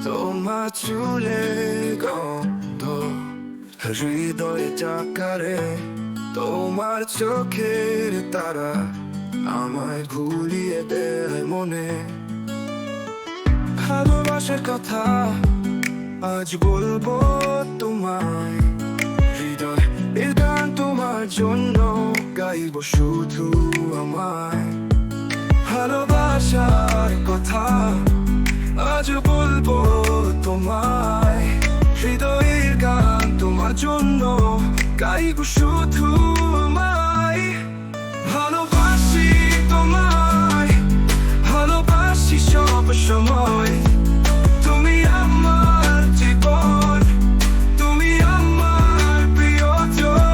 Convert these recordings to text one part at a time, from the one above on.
তোমার চুলে গন্ধ হৃদয়ে জাকারে, তোমার চোখের তারা আমায় ভুলিয়ে দেয় মনে। ভালোবাসার কথা আজ বলবো তোমায়, হৃদয় এর গান তোমার জন্য গাইব শুধু আমায়। ভালোবাসার কথা আজ বলবো তোমায়, হৃদয়ের গান তোমার জন্য গাইব শুধু আমায়। ভালোবাসি তোমায়, ভালোবাসি সব সময়, তুমি আমার জীবন, তুমি আমার প্রিয়জন।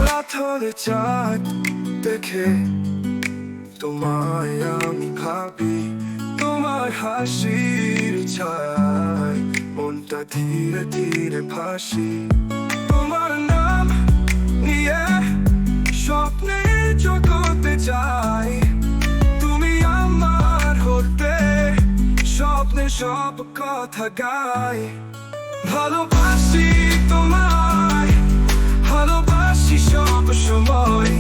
রাতের চাঁদ দেখে তোমায় আমি ভাবি, তোমার হাসির ছায় মনটা ধীরে ধীরে ভাসি। তোমার নাম নিয়ে স্বপ্নের জগতে যাই, তুমি আমার হতে স্বপ্নের সব কথা গাই। ভালোবাসি তোমায়, ভালোবাসি সব সময়,